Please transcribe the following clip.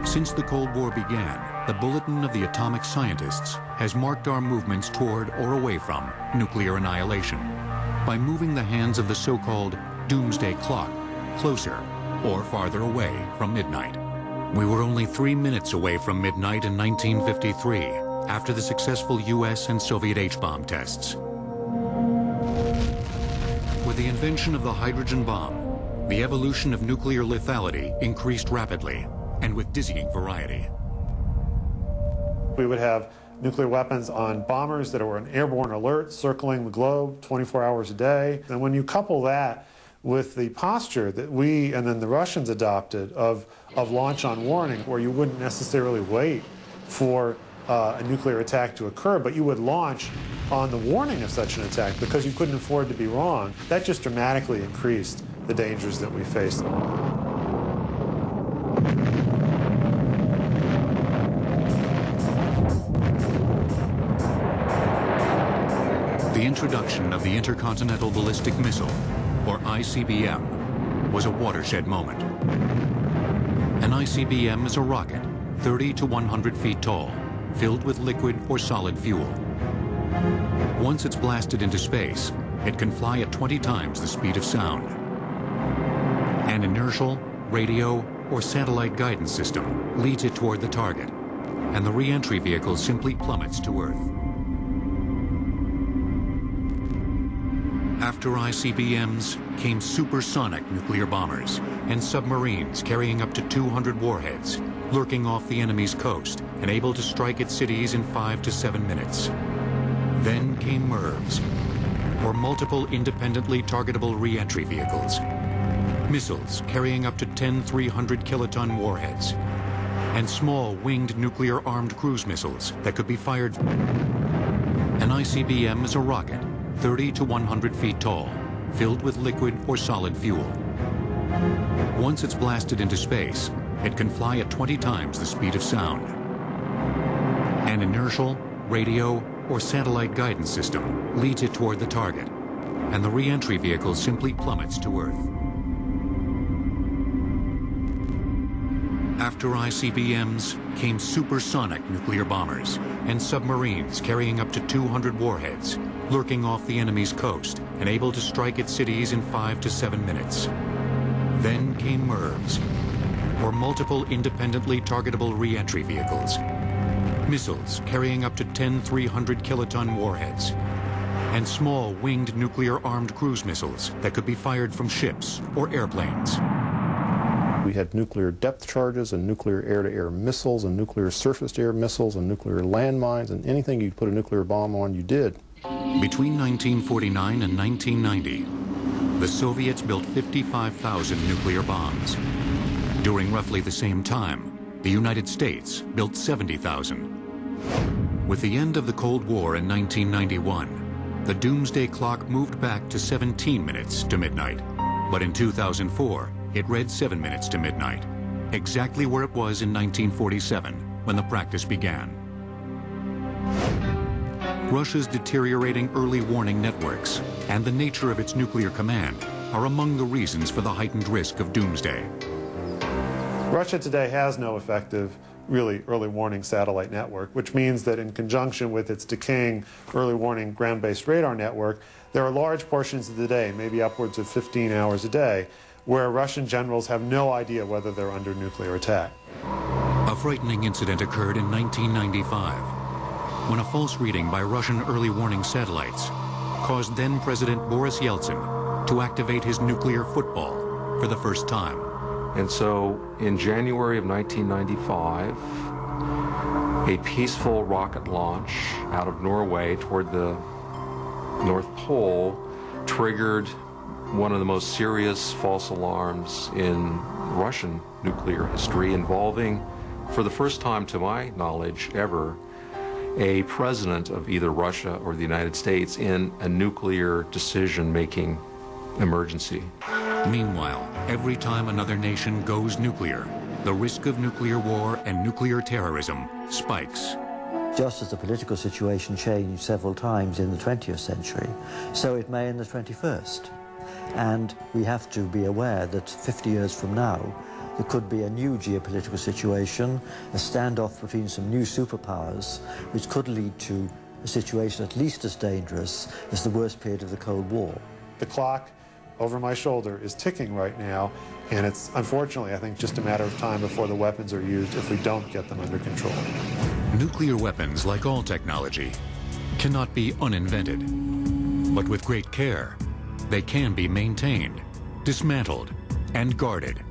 Since the Cold War began, the Bulletin of the Atomic Scientists has marked our movements toward or away from nuclear annihilation by moving the hands of the so-called doomsday clock closer or farther away from midnight. We were only 3 minutes away from midnight in 1953 after the successful US and Soviet H-bomb tests. With the invention of the hydrogen bomb, the evolution of nuclear lethality increased rapidly and with dizzying variety. We would have nuclear weapons on bombers that were on airborne alert, circling the globe 24 hours a day. And when you couple that with the posture that we and then the Russians adopted of launch on warning, where you wouldn't necessarily wait for a nuclear attack to occur, but you would launch on the warning of such an attack because you couldn't afford to be wrong, that just dramatically increased the dangers that we faced. The introduction of the Intercontinental Ballistic Missile, or ICBM, was a watershed moment. An ICBM is a rocket 30 to 100 feet tall, filled with liquid or solid fuel. Once it's blasted into space, it can fly at 20 times the speed of sound. An inertial, radio, or satellite guidance system leads it toward the target, and the re-entry vehicle simply plummets to Earth. After ICBMs came supersonic nuclear bombers and submarines carrying up to 200 warheads, lurking off the enemy's coast and able to strike at cities in 5 to 7 minutes. Then came MIRVs, or multiple independently targetable re-entry vehicles, missiles carrying up to 10 300-kiloton warheads, and small winged nuclear-armed cruise missiles that could be fired. An ICBM is a rocket 30 to 100 feet tall, filled with liquid or solid fuel. Once it's blasted into space, it can fly at 20 times the speed of sound. An inertial, radio, or satellite guidance system leads it toward the target, and the re-entry vehicle simply plummets to Earth. After ICBMs came supersonic nuclear bombers and submarines carrying up to 200 warheads, lurking off the enemy's coast and able to strike at cities in 5 to 7 minutes. Then came MIRVs, or multiple independently targetable re-entry vehicles, missiles carrying up to 10 300-kiloton warheads, and small winged nuclear-armed cruise missiles that could be fired from ships or airplanes. We had nuclear depth charges and nuclear air-to-air missiles and nuclear surface-to-air missiles and nuclear landmines, and anything you could put a nuclear bomb on, you did. Between 1949 and 1990, the Soviets built 55,000 nuclear bombs. During roughly the same time, the United States built 70,000. With the end of the Cold War in 1991, the doomsday clock moved back to 17 minutes to midnight. But in 2004, it read 7 minutes to midnight, exactly where it was in 1947 when the practice began. Russia's deteriorating early warning networks and the nature of its nuclear command are among the reasons for the heightened risk of doomsday. Russia today has no effective, really early warning satellite network, which means that in conjunction with its decaying early warning ground-based radar network, there are large portions of the day, maybe upwards of 15 hours a day, where Russian generals have no idea whether they're under nuclear attack. A frightening incident occurred in 1995 when a false reading by Russian early warning satellites caused then-President Boris Yeltsin to activate his nuclear football for the first time. And so in January of 1995, a peaceful rocket launch out of Norway toward the North Pole triggered one of the most serious false alarms in Russian nuclear history, involving, for the first time to my knowledge ever, a president of either Russia or the United States in a nuclear decision-making emergency. Meanwhile, every time another nation goes nuclear, the risk of nuclear war and nuclear terrorism spikes. Just as the political situation changed several times in the 20th century, so it may in the 21st. And we have to be aware that 50 years from now, there could be a new geopolitical situation, a standoff between some new superpowers, which could lead to a situation at least as dangerous as the worst period of the Cold War. The clock over my shoulder is ticking right now, and it's unfortunately, I think, just a matter of time before the weapons are used if we don't get them under control. Nuclear weapons, like all technology, cannot be uninvented. But with great care, they can be maintained, dismantled, and guarded